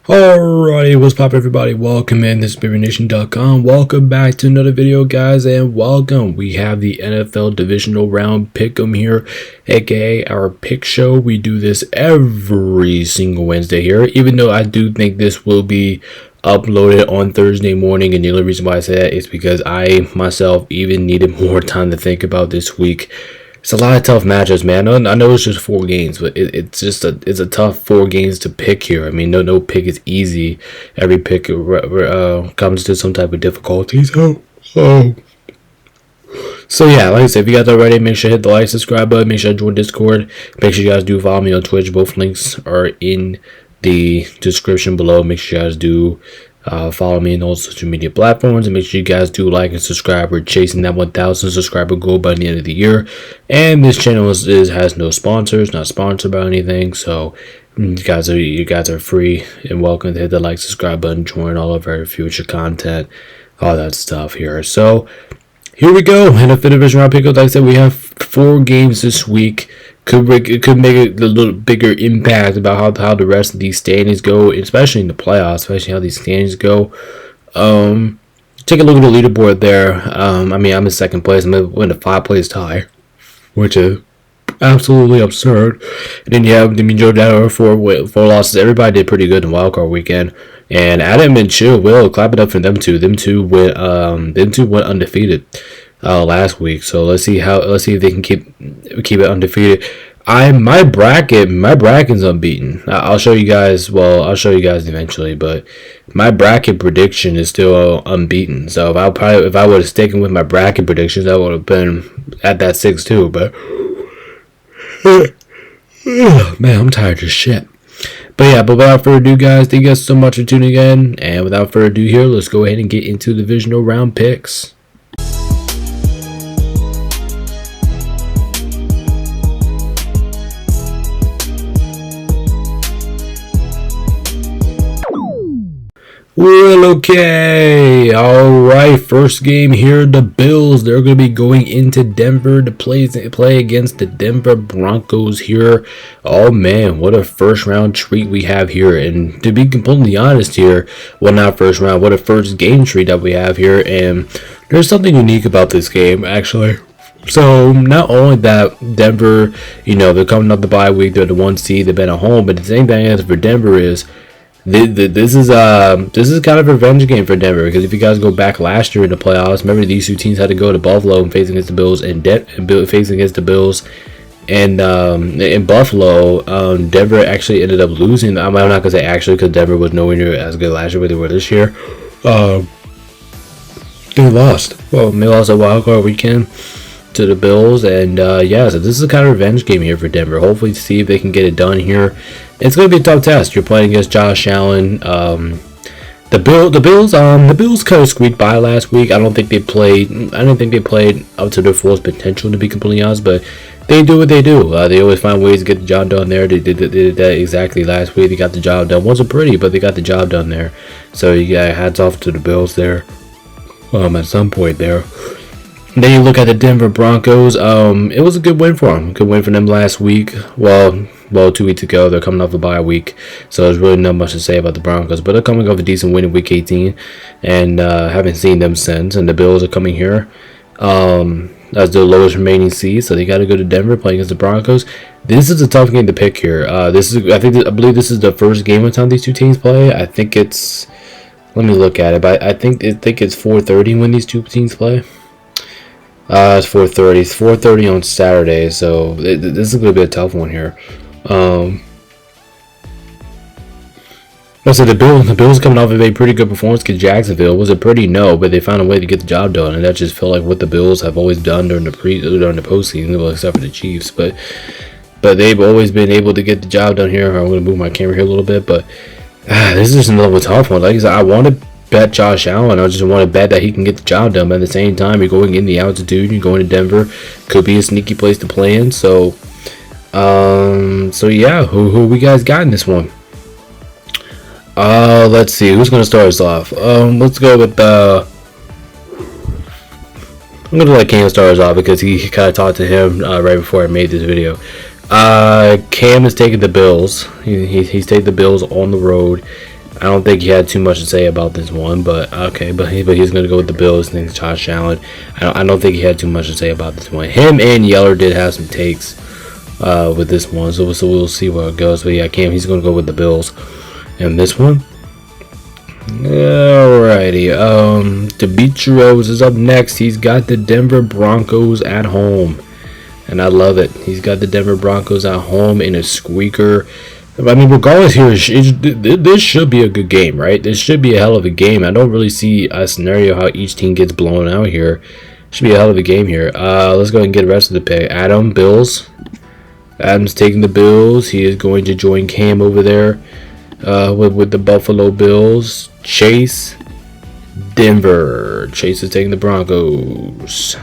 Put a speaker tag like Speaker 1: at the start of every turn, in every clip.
Speaker 1: Alrighty, what's poppin', everybody? Welcome in. This is Divisional.com. Welcome back to another video, guys, and welcome. We have the NFL Divisional Round Pick'em here, aka our pick show. We do this every single Wednesday here, even though I do think this will be uploaded on Thursday morning, and the only reason why I say that is because I myself even needed more time to think about this week. It's a lot of tough matchups, man. I know it's just 4 games, but it's a tough 4 games to pick here. I mean, no pick is easy. Every pick comes to some type of difficulty. So yeah, like I said, if you guys are already, make sure to hit the like, subscribe button. Make sure to join Discord. Make sure you guys do follow me on Twitch. Both links are in the description below. Make sure you guys do follow me on all social media platforms, and make sure you guys do like and subscribe. We're chasing that 1,000 subscriber goal by the end of the year, and this channel has no sponsors, not sponsored by anything. So you guys are free and welcome to hit the like, subscribe button, join all of our future content, all that stuff here. So here we go. NFL Division Round Pick'em. Like I said, we have 4 games this week. Could make a little bigger impact about how the rest of these standings go, especially in the playoffs, especially how these standings go. Take a look at the leaderboard there. I mean, I'm in second place. I'm in a 5-place tie, which is absolutely absurd. And then you have Joe Downer, 4 losses. Everybody did pretty good in wildcard weekend. And Adam and Chill will clap it up for them two. Them two went undefeated last week. So let's see if they can keep it undefeated. My bracket's unbeaten. I'll show you guys. Well, I'll show you guys eventually, but my bracket prediction is still unbeaten. So if I would have sticking with my bracket predictions, I would have been at that 6-2. But man, I'm tired as shit. But yeah, but without further ado, guys, thank you guys so much for tuning in. And without further ado here, let's go ahead and get into the divisional round picks. Well, okay, alright, first game here, the Bills, they're going to be going into Denver to play against the Denver Broncos here. Oh man, what a first round treat we have here, and to be completely honest here, well, not first round, what a first game treat that we have here, and there's something unique about this game, actually. So, not only that, Denver, they're coming up the bye week, they're the 1 seed, they've been at home, but the same thing as for Denver is, this is kind of a revenge game for Denver, because if you guys go back last year in the playoffs, remember these 2 teams had to go to Buffalo and face against the Bills, and facing against the Bills, and in Buffalo, Denver actually ended up losing. I'm not gonna say actually, because Denver was nowhere near as good last year, but they were this year. They lost. Well, they lost a wild card weekend to the Bills, and yeah, so this is a kind of revenge game here for Denver. Hopefully, see if they can get it done here. It's going to be a tough test. You're playing against Josh Allen. The Bills kind of squeaked by last week. I don't think they played up to their fullest potential, to be completely honest. But they do what they do. They always find ways to get the job done there. They did that exactly last week. They got the job done. Wasn't pretty, but they got the job done there. So you got hats off to the Bills there. At some point there. Then you look at the Denver Broncos. It was a good win for them. Good win for them last week. Well, 2 weeks ago. They're coming off a bye week, so there's really not much to say about the Broncos. But they're coming off a decent win in Week 18, and haven't seen them since. And the Bills are coming here as the lowest remaining seed, so they got to go to Denver, play against the Broncos. This is a tough game to pick here. I believe this is the first game of time these 2 teams play. I think it's. Let me look at it, but I think it's 4:30 when these 2 teams play. It's 4:30. It's 4:30 on Saturday, so this is going to be a tough one here. So the Bills coming off of a pretty good performance against Jacksonville. Was it pretty? No, but they found a way to get the job done, and that just felt like what the Bills have always done during the postseason, well, except for the Chiefs. But they've always been able to get the job done here. I'm going to move my camera here a little bit, but this is just another tough one. Like I said, I want to bet Josh Allen. I just want to bet that he can get the job done. But at the same time, you're going in the altitude. You're going to Denver. Could be a sneaky place to play in. So yeah, who we guys got in this one? Let's see who's gonna start us off. Let's go with I'm gonna let Cam start us off because he kind of talked to him right before I made this video. Cam is taking the Bills. He's taking the Bills on the road. I don't think he had too much to say about this one, but okay. But he's gonna go with the Bills. Thanks, Josh Allen. I don't think he had too much to say about this one. Him and Yeller did have some takes with this one, so we'll see where it goes. But yeah, Cam, he's gonna go with the Bills and this one. Alrighty. Divisional is up next. He's got the Denver Broncos at home, and I love it. He's got the Denver Broncos at home in a squeaker. I mean, regardless here, this should be a good game, right? This should be a hell of a game. I don't really see a scenario how each team gets blown out here. Should be a hell of a game here. Let's go ahead and get the rest of the pick. Adam, Bills. Adam's taking the Bills. He is going to join Cam over there with the Buffalo Bills. Chase, Denver. Chase is taking the Broncos.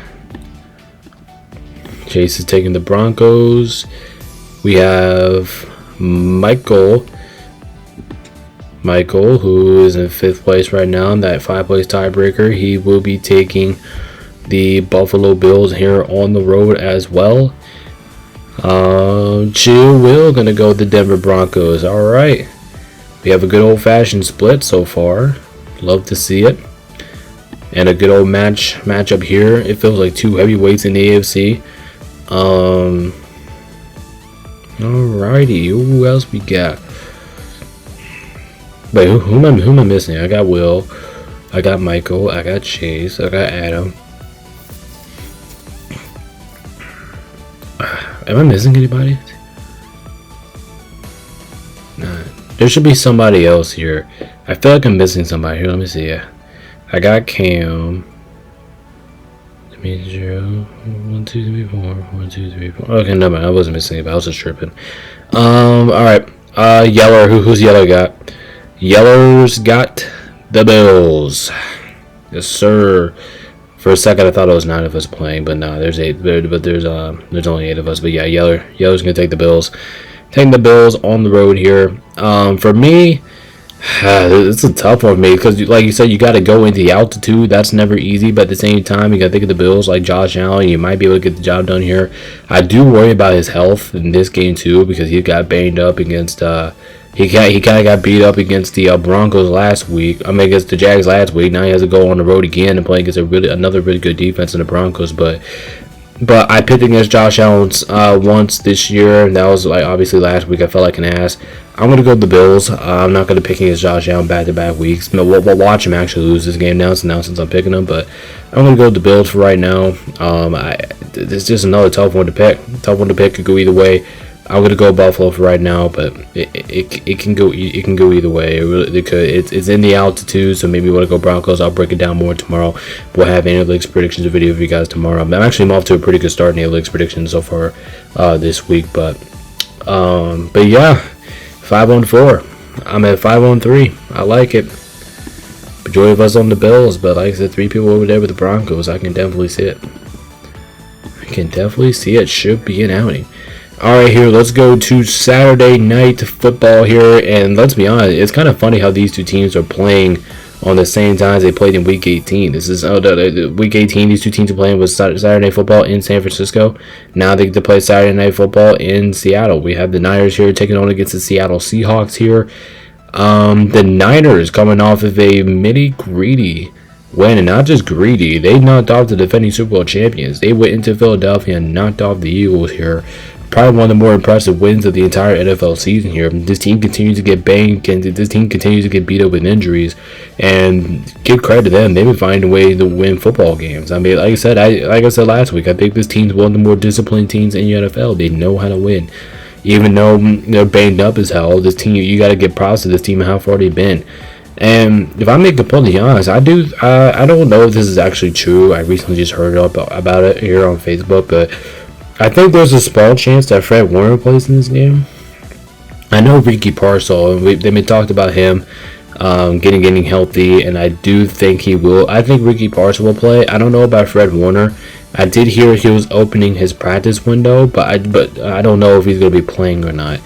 Speaker 1: Chase is taking the Broncos. We have Michael, who is in 5th place right now in that 5th-place tiebreaker. He will be taking the Buffalo Bills here on the road as well. Chill Will gonna go with the Denver Broncos. All right, we have a good old-fashioned split so far. Love to see it, and a good old matchup here. It feels like two heavyweights in the AFC. Alrighty, who else we got? Wait, who am I missing? I got Will, I got Michael, I got Chase, I got Adam. Am I missing anybody? Nah, there should be somebody else here. I feel like I'm missing somebody here. Let me see. I got Cam. 0, 1, 2, 3, 4. 1, 2, 3, 4. Okay, no man, I wasn't missing it. I was just tripping. All right. Yeller. Who's Yeller got? Yeller's got the Bills. Yes, sir. For a second, I thought it was 9 of us playing, but no, there's 8. But there's only 8 of us. But yeah, Yeller's gonna take the Bills. Taking the Bills on the road here. For me, it's a tough one for me because, like you said, you got to go into the altitude. That's never easy, but at the same time, you got to think of the Bills like Josh Allen. You might be able to get the job done here. I do worry about his health in this game too because he got banged up against. He kind of got beat up against the Broncos last week. I mean, against the Jags last week. Now he has to go on the road again and play against another really good defense in the Broncos, but I picked against Josh Allen once this year, and that was like obviously last week. I felt like an ass. I'm gonna go with the Bills. I'm not gonna pick against Josh Allen back-to-back weeks. No, we'll watch him actually lose this game now since I'm picking him. But I'm gonna go with the Bills for right now. It's just another tough one to pick. Could go either way. I'm gonna go Buffalo for right now, but it can go either way. It could. It's in the altitude, so maybe you want to go Broncos. I'll break it down more tomorrow. We'll have analytics predictions video for you guys tomorrow. I'm off to a pretty good start in analytics predictions so far this week, but yeah, 5-4. I'm at 5-3. I like it. Majority of us on the Bills, but like I said, 3 people over there with the Broncos. I can definitely see it. Should be an outing. Alright, here, let's go to Saturday night football here, and let's be honest, it's kind of funny how these two teams are playing on the same time as they played in Week 18. This is Week 18, these two teams are playing with Saturday night football in San Francisco. Now they get to play Saturday night football in Seattle. We have the Niners here taking on against the Seattle Seahawks here. The Niners coming off of a greedy win, and not just greedy, they knocked off the defending Super Bowl champions. They went into Philadelphia and knocked off the Eagles here. Probably one of the more impressive wins of the entire NFL season here. This team continues to get banged, and this team continues to get beat up with injuries. And give credit to them; they've been finding a way to win football games. I mean, like I said last week, I think this team's one of the more disciplined teams in the NFL. They know how to win, even though they're banged up as hell. This team, you got to give props to this team and how far they've been. And if I make completely honest, I don't know if this is actually true. I recently just heard about it here on Facebook, but I think there's a small chance that Fred Warner plays in this game. I know Ricky Parcell, and they've been talked about him getting healthy, and I do think he will. I think Ricky Parcell will play. I don't know about Fred Warner. I did hear he was opening his practice window, but I don't know if he's going to be playing or not.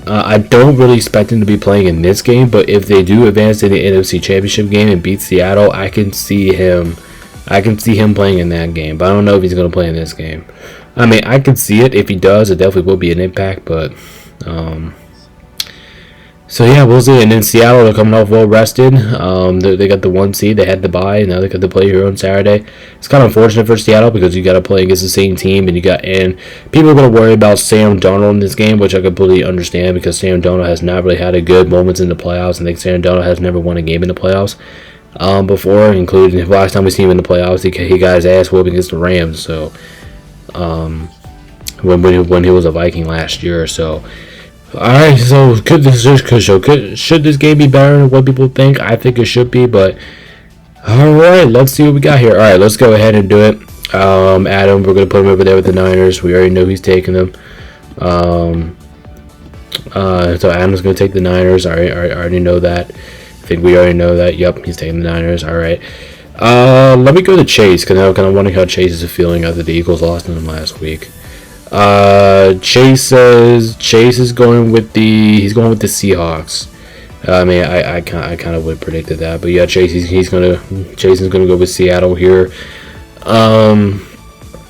Speaker 1: I don't really expect him to be playing in this game, but if they do advance to the NFC Championship game and beat Seattle, I can see him playing in that game, but I don't know if he's going to play in this game. I mean, I can see it. If he does, it definitely will be an impact, but So yeah, we'll see. And then Seattle, they're coming off well rested. They got the 1 seed. They had to bye, and now they got to play here on Saturday. It's kind of unfortunate for Seattle because you got to play against the same team, and people are going to worry about Sam Darnold in this game, which I completely understand because Sam Darnold has not really had a good moments in the playoffs. I think Sam Darnold has never won a game in the playoffs before, including the last time we seen him in the playoffs, he got his ass whooped against the Rams. So when he was a Viking last year, so. Alright, so should this game be better than what people think? I think it should be, but alright, let's see what we got here. Alright, let's go ahead and do it. Adam, we're gonna put him over there with the Niners. We already know he's taking them. So Adam's gonna take the Niners. I already know that. I think we already know that. Yep, he's taking the Niners. Alright. Let me go to Chase because I'm kind of wondering how Chase is feeling after the Eagles lost to them last week. Chase says Chase is going with the Seahawks. I mean, I kind of would have predicted that, but yeah, Jason's gonna go with Seattle here.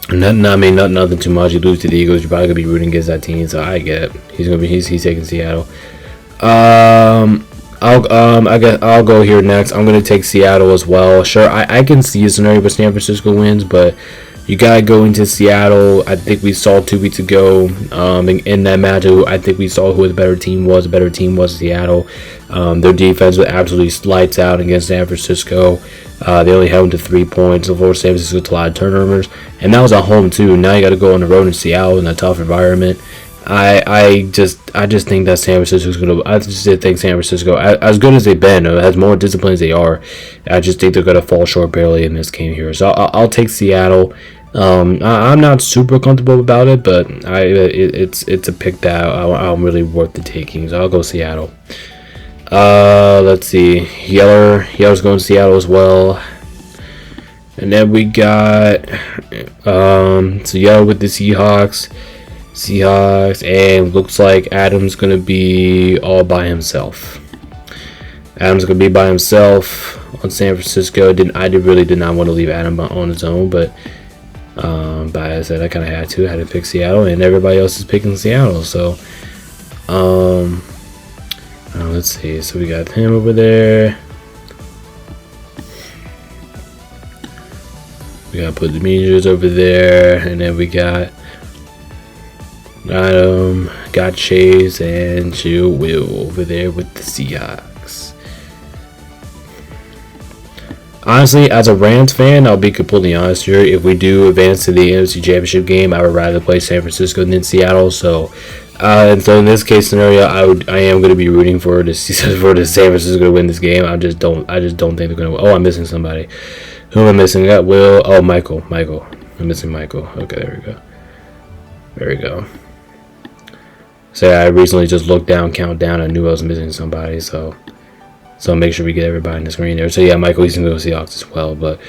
Speaker 1: Nothing too much. You lose to the Eagles, you're probably gonna be rooting against that team, so I get it. He's taking Seattle. I'll go here next. I'm gonna take Seattle as well. Sure, I can see a scenario where San Francisco wins, but you gotta go into Seattle. I think we saw 2 weeks ago in that matchup. I think we saw who the better team was. The better team was Seattle. Their defense was absolutely lights out against San Francisco. They only held them to 3 points. Of course, San Francisco took a lot of turnovers, and that was at home too. Now you got to go on the road in Seattle in a tough environment. I just think that San Francisco's gonna. I just think San Francisco, as good as they've been, as more disciplined as they are, I just think they're gonna fall short barely in this game here. So I'll take Seattle. I'm not super comfortable about it, but it's a pick that I'm really worth the taking. So I'll go Seattle. Let's see. Yeller's going to Seattle as well. And then we got so Yeller with the Seahawks, and looks like Adam's gonna be all by himself. Adam's gonna be by himself on San Francisco. I really did not want to leave Adam on his own, but I said I kind of had to. I had to pick Seattle, and everybody else is picking Seattle. So, let's see. So we got him over there. We gotta put the Rangers over there, and then we got Adam, got Chase, and Will over there with the Seahawks. Honestly, as a Rams fan, I'll be completely honest here. If we do advance to the NFC Championship game, I would rather play San Francisco than Seattle. So, and so in this case scenario, I am going to be rooting for the San Francisco to win this game. I just don't think they're going to. Oh, I'm missing somebody. Who am I missing? I got Will. Oh, Michael. I'm missing Michael. Okay, there we go. So I recently just looked down, count down. I knew I was missing somebody. So make sure we get everybody on the screen there. So yeah, Michael, he's going to go Seahawks as well. But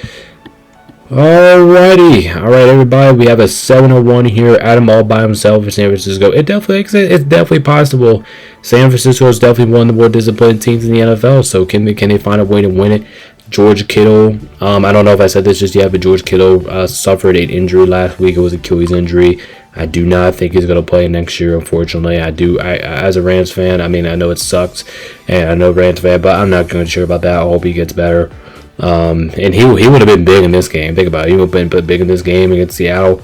Speaker 1: alrighty. Alright, everybody. We have a 7-1 here. Adam all by himself for San Francisco. It's definitely possible. San Francisco is definitely one of the more disciplined teams in the NFL. So can they find a way to win it? George Kittle. I don't know if I said this just yet, but George Kittle suffered an injury last week. It was an Achilles injury. I do not think he's going to play next year, unfortunately. I as a Rams fan, I mean, I know it sucks, and I know Rams fan, but I'm not going to sure about that. I hope he gets better. And he would have been big in this game. Think about it. He would have been big in this game against Seattle.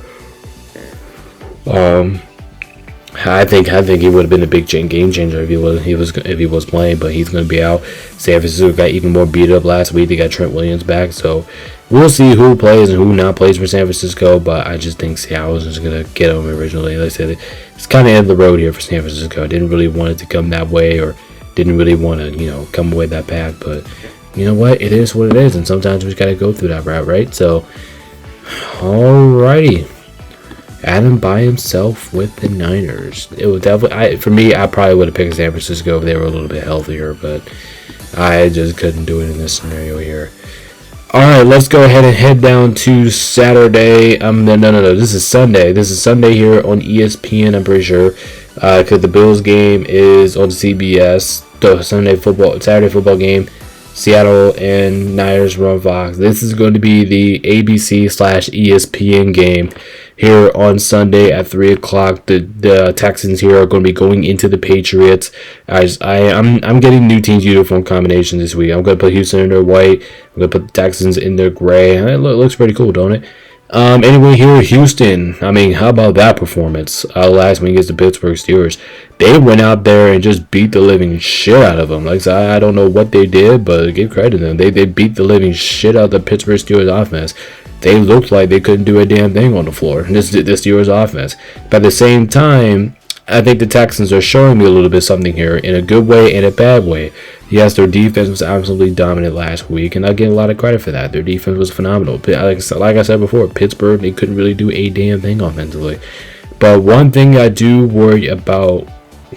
Speaker 1: I think he would have been a big game changer if he was playing, but he's going to be out. San Francisco got even more beat up last week. They got Trent Williams back, so we'll see who plays and who not plays for San Francisco. But I just think Seattle was just going to get them originally. Like I said, it's kind of end of the road here for San Francisco. I didn't really want it to come that way, or didn't really want to come away that path. But you know what? It is what it is, and sometimes we just got to go through that route, right? So, alrighty. Adam by himself with the Niners. It would definitely. For me, I probably would have picked San Francisco if they were a little bit healthier, but I just couldn't do it in this scenario here. All right, let's go ahead and head down to Saturday. No. This is Sunday. This is Sunday here on ESPN. I'm pretty sure because the Bills game is on CBS. The Saturday football game Seattle and Niners run Fox. This is going to be the ABC/ESPN game here on Sunday at 3 o'clock. The Texans here are going to be going into the Patriots. I'm getting new teams uniform combinations this week. I'm going to put Houston in their white. I'm going to put the Texans in their gray. It looks pretty cool, don't it? Anyway, here Houston. I mean, how about that performance last week against the Pittsburgh Steelers? They went out there and just beat the living shit out of them. Like I don't know what they did, but give credit to them. They beat the living shit out of the Pittsburgh Steelers offense. They looked like they couldn't do a damn thing on the floor. This Steelers offense. But at the same time, I think the Texans are showing me a little bit something here in a good way and a bad way. Yes, their defense was absolutely dominant last week, and I give a lot of credit for that. Their defense was phenomenal. Like I said before, Pittsburgh, they couldn't really do a damn thing offensively. But one thing I do worry about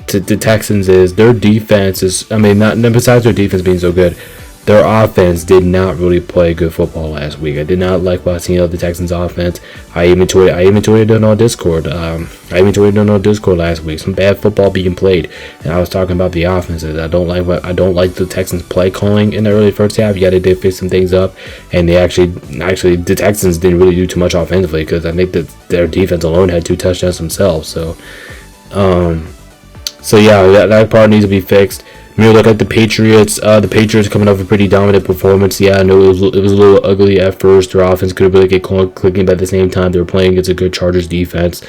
Speaker 1: the Texans is their defense is, not besides their defense being so good, their offense did not really play good football last week. I did not like watching the Texans offense. I even tweeted it on Discord. Last week. Some bad football being played, and I was talking about the offenses. I don't like the Texans play calling in the early first half. Yeah, they did fix some things up, and they actually the Texans didn't really do too much offensively because I think that their defense alone had 2 touchdowns themselves. So yeah, that part needs to be fixed. When you look at the Patriots coming off a pretty dominant performance. Yeah, I know it was a little ugly at first. Their offense couldn't really get clicking, but at the same time, they were playing against a good Chargers defense.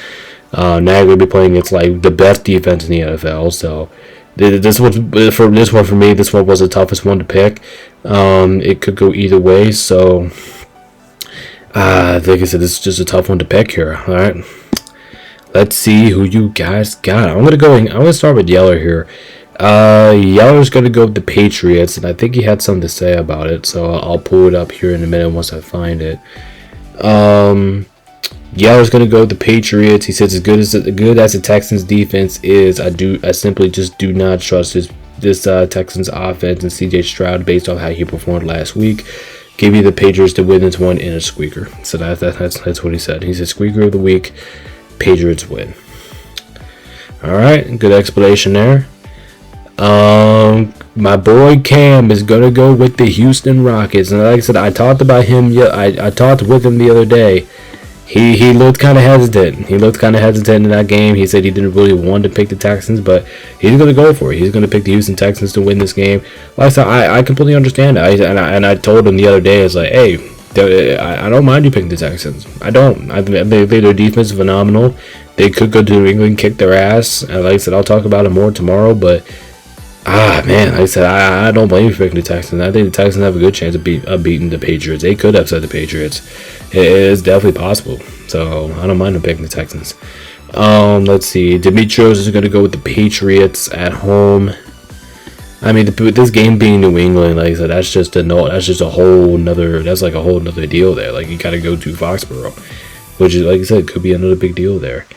Speaker 1: Now they're going to be playing against like the best defense in the NFL. So this one for me, this one was the toughest one to pick. It could go either way. So like I said, this is just a tough one to pick here. All right, let's see who you guys got. I'm gonna start with Yeller here. Yeller's gonna go with the Patriots, and I think he had something to say about it, so I'll pull it up here in a minute once I find it. Yeller's gonna go with the Patriots. He says as good as the Texans defense is, I simply just do not trust this Texans offense and CJ Stroud based on how he performed last week. Give you the Patriots to win this one in a squeaker. So that's what he said. He said squeaker of the week, Patriots win. All right, good explanation there. My boy Cam is gonna go with the Houston Rockets, and like I said, I talked about him. I talked with him the other day. He looked kind of hesitant. In that game. He said he didn't really want to pick the Texans, but he's gonna go for it. He's gonna pick the Houston Texans to win this game. Like I said, I completely understand that. I told him the other day, it's like, hey, I don't mind you picking the Texans. I don't. I think their defense is phenomenal. They could go to New England, kick their ass. And like I said, I'll talk about it more tomorrow, but. Man, like I said, I don't blame you for picking the Texans. I think the Texans have a good chance of beating the Patriots. They could upset the Patriots. It is definitely possible. So, I don't mind them picking the Texans. Let's see. Dimitrios is going to go with the Patriots at home. This game being New England, like I said, that's a whole nother deal there. Like, you got to go to Foxborough, which is, like I said, could be another big deal there.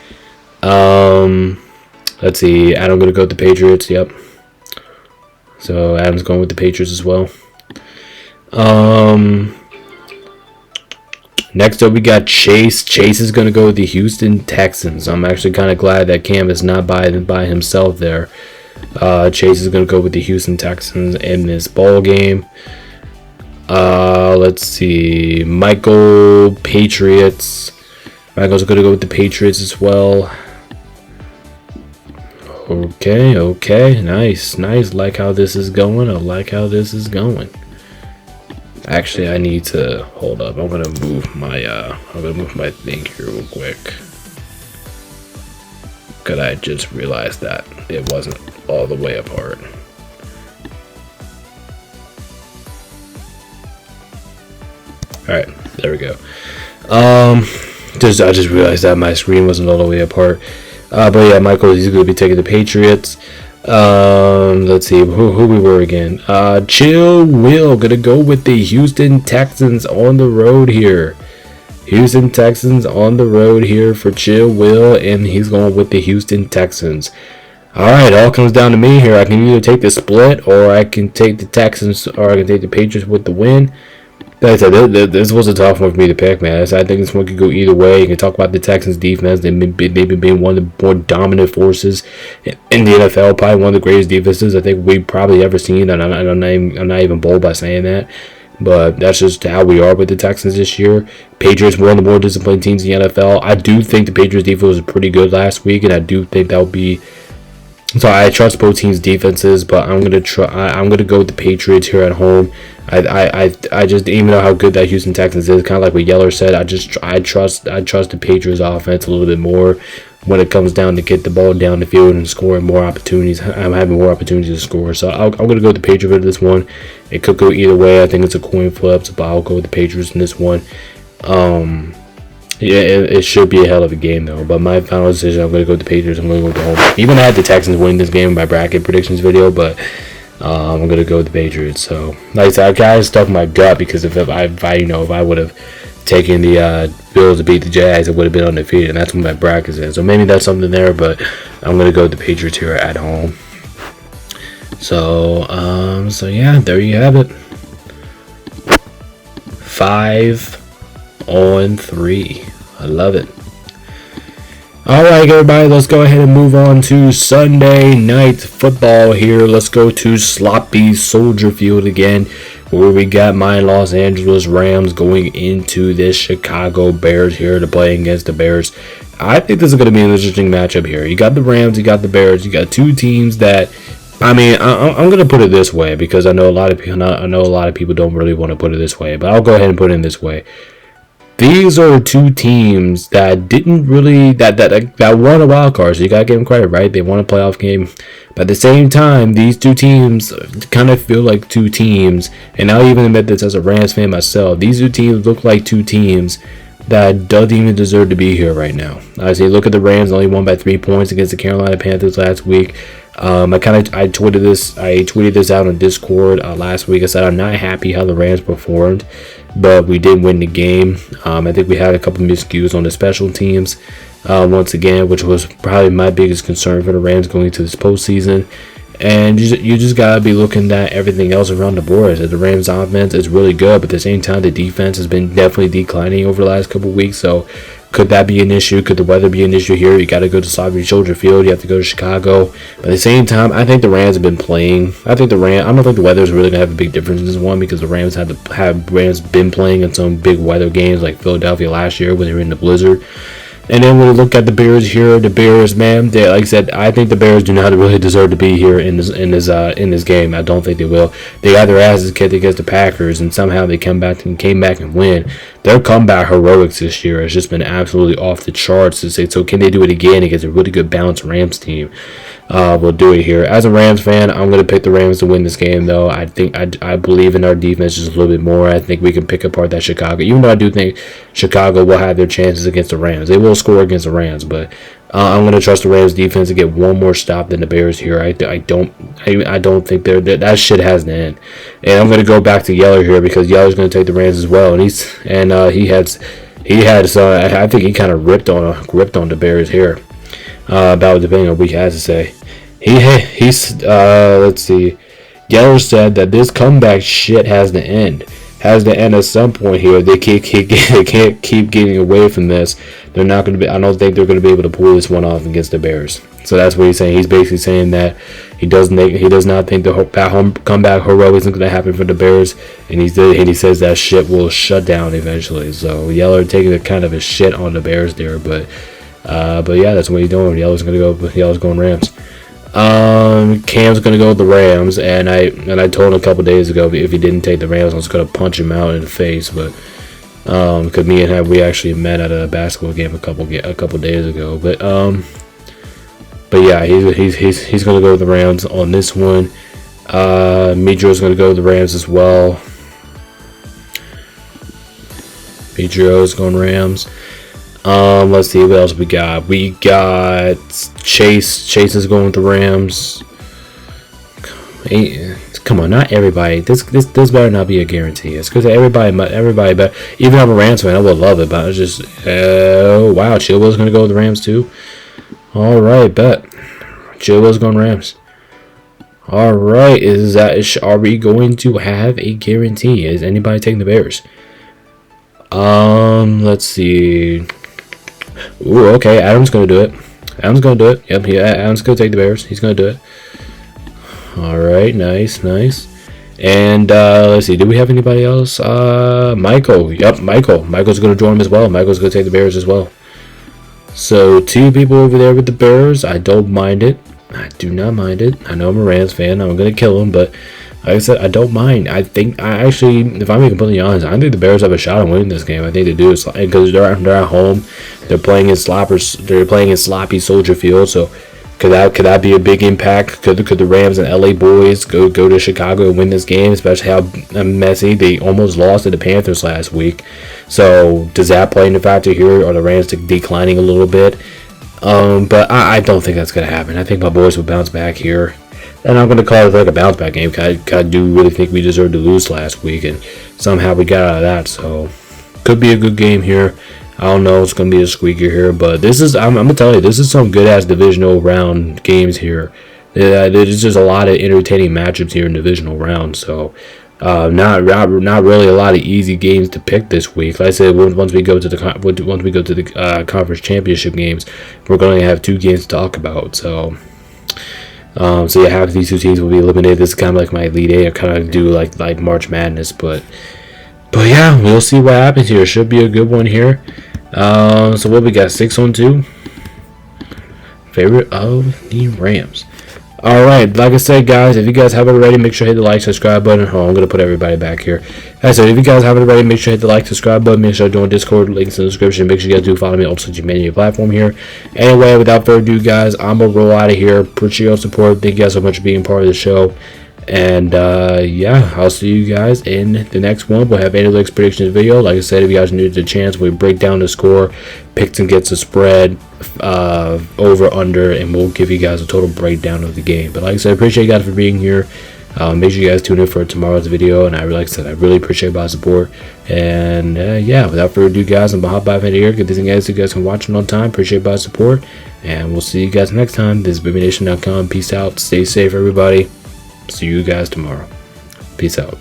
Speaker 1: Let's see. Adam going to go with the Patriots. Yep. So Adam's going with the Patriots as well. Next up we got Chase. Chase is going to go with the Houston Texans. I'm actually kind of glad that Cam is not by himself there. Chase is going to go with the Houston Texans in this ball game. Let's see. Michael, Patriots. Michael's going to go with the Patriots as well. Okay, nice. Like how this is going. I like how this is going. Actually, I need to hold up. I'm gonna move my thing here real quick. Cause I just realized that it wasn't all the way apart. Alright, there we go. I just realized that my screen wasn't all the way apart. But yeah, Michael, he's going to be taking the Patriots. Let's see who we were again. Chill Will going to go with the Houston Texans on the road here. Houston Texans on the road here for Chill Will, and he's going with the Houston Texans. Alright, it all comes down to me here. I can either take the split, or I can take the Texans, or I can take the Patriots with the win. Like I said, this was a tough one for me to pick, man. I think this one could go either way. You can talk about the Texans' defense. They've been one of the more dominant forces in the NFL. Probably one of the greatest defenses I think we've probably ever seen. And I'm not even bold by saying that. But that's just how we are with the Texans this year. Patriots were one of the more disciplined teams in the NFL. I do think the Patriots defense was pretty good last week, and I do think that will be. So I trust both teams' defenses, but I'm gonna go with the Patriots here at home. I just even know how good that Houston Texans is. Kind of like what Yeller said. I trust the Patriots offense a little bit more when it comes down to get the ball down the field and scoring more opportunities. I'm having more opportunities to score, so I'm gonna go with the Patriots with this one. It could go either way. I think it's a coin flip, but I'll go with the Patriots in this one. Yeah, it should be a hell of a game, though. But my final decision, I'm going to go with the Patriots. I'm going to go with the home. Even I had the Texans win this game in my bracket predictions video, but I'm going to go with the Patriots. So, like I said, I kind of stuck my gut because if I would have taken the Bills to beat the Jags, it would have been undefeated, and that's what my bracket's in. So maybe that's something there, but I'm going to go with the Patriots here at home. So yeah, there you have it. 5-on-3. I love it. Alright, everybody, let's go ahead and move on to Sunday night football here. Let's go to sloppy Soldier Field again, where we got my Los Angeles Rams going into this Chicago Bears here to play against the Bears. I think this is going to be an interesting matchup here. You got the Rams, you got the Bears, you got two teams that, I mean, I'm going to put it this way because I know a lot of people don't really want to put it this way, but I'll go ahead and put it in this way. These are two teams that didn't really that won a wild card, so you gotta give them credit, right? They won a playoff game, but at the same time, these two teams kind of feel like two teams, and I'll even admit this as a Rams fan myself. These two teams look like two teams that doesn't even deserve to be here right now. I say, look at the Rams, only won by 3 points against the Carolina Panthers last week. I tweeted this out on Discord last week. I said I'm not happy how the Rams performed, but we did win the game. I think we had a couple miscues on the special teams once again, which was probably my biggest concern for the Rams going into this postseason. And you just gotta be looking at everything else around the board. The Rams offense is really good, but at the same time, the defense has been definitely declining over the last couple of weeks. So could that be an issue? Could the weather be an issue here? You got to go to Sloppy Soldier Field. You have to go to Chicago. But at the same time, I think the Rams have been playing. I don't think the weather is really going to have a big difference in this one because the Rams Rams been playing in some big weather games like Philadelphia last year when they were in the blizzard. And then when we look at the Bears here, the Bears, man, like I said, I think the Bears do not really deserve to be here in this game. I don't think they will. They got their asses kicked against the Packers, and somehow they came back and win. Their comeback heroics this year has just been absolutely off the charts. To say, so can they do it again against a really good balanced Rams team? We'll do it here. As a Rams fan, I'm going to pick the Rams to win this game, though. I think I believe in our defense just a little bit more. I think we can pick apart that Chicago. Even though I do think Chicago will have their chances against the Rams. They will score against the Rams, but I'm going to trust the Rams defense to get one more stop than the Bears here. I don't think that shit has to end. And I'm going to go back to Yeller here because Yeller's going to take the Rams as well, and I think he kind of ripped on the Bears here. About depending on what he has to say. Let's see. Yeller said that this comeback shit has to end. Has to end at some point here. They can't keep getting away from this. They're not going to be. I don't think they're going to be able to pull this one off against the Bears. So that's what he's saying. He's basically saying that he does not think the comeback heroic isn't going to happen for the Bears, and he says that shit will shut down eventually. So Yeller taking a kind of a shit on the Bears there, but yeah, that's what he's doing. Yellow's going Rams. Cam's gonna go with the Rams, and I told him a couple days ago if he didn't take the Rams, I was gonna punch him out in the face. But because me and him, we actually met at a basketball game a couple days ago. But yeah, he's gonna go with the Rams on this one. Midro's gonna go with the Rams as well. Midro's going Rams. Let's see what else we got. We got Chase. Chase is going with the Rams. Come on, not everybody. This better not be a guarantee. It's because everybody. But even if I'm a Rams fan, I would love it. But it's just, wow, Chilwell's gonna go with the Rams too. All right, bet. Chilwell's going Rams. All right, are we going to have a guarantee? Is anybody taking the Bears? Let's see. Ooh, okay, Adam's gonna do it. Adam's gonna do it. Yep, yeah, Adam's gonna take the Bears. He's gonna do it. All right, nice. And let's see, do we have anybody else? Michael. Yep, Michael. Michael's gonna join him as well. Michael's gonna take the Bears as well. So 2 people over there with the Bears. I don't mind it. I do not mind it. I know I'm a Rams fan. I'm gonna kill him, but like I said, I don't mind. I actually, if I'm being completely honest, I think the Bears have a shot on winning this game. I think they do, because they're at home. They're playing in sloppy Soldier Field. So could that be a big impact? Could the Rams and LA boys go to Chicago and win this game? Especially how messy they almost lost to the Panthers last week. So does that play into factor here? Are the Rams declining a little bit? But I don't think that's gonna happen. I think my boys will bounce back here. And I'm going to call it like a bounce back game. I do really think we deserved to lose last week, and somehow we got out of that. So, could be a good game here. I don't know. It's going to be a squeaker here, but I'm going to tell you, this is some good ass divisional round games here. There's just a lot of entertaining matchups here in divisional rounds. So, not really a lot of easy games to pick this week. Like I said, once we go to the conference championship games, we're going to have 2 games to talk about. So yeah, half of these 2 teams will be eliminated. This is kind of like my Elite 8. I kind of do like March Madness, but yeah, we'll see what happens here. Should be a good one here. So what we got? 6-2. Favorite of the Rams. All right, like I said, guys, if you guys haven't already, make sure to hit the like, subscribe button. Oh, I'm going to put everybody back here. As I said, if you guys haven't already, make sure to hit the like, subscribe button. Make sure to join Discord. Links in the description. Make sure you guys do follow me on social media platform here. Anyway, without further ado, guys, I'm going to roll out of here. Appreciate your support. Thank you guys so much for being part of the show. And, yeah, I'll see you guys in the next one. We'll have analytics predictions video. Like I said, if you guys need the chance, we break down the score, picks and gets a spread, over, under, and we'll give you guys a total breakdown of the game. But like I said, I appreciate you guys for being here. Make sure you guys tune in for tomorrow's video. And I really appreciate your support. And, yeah, without further ado, guys, I'm Bahab by here. Get these guys so you guys can watch them on time. Appreciate your support. And we'll see you guys next time. This is BabyNation.com. Peace out. Stay safe, everybody. See you guys tomorrow. Peace out.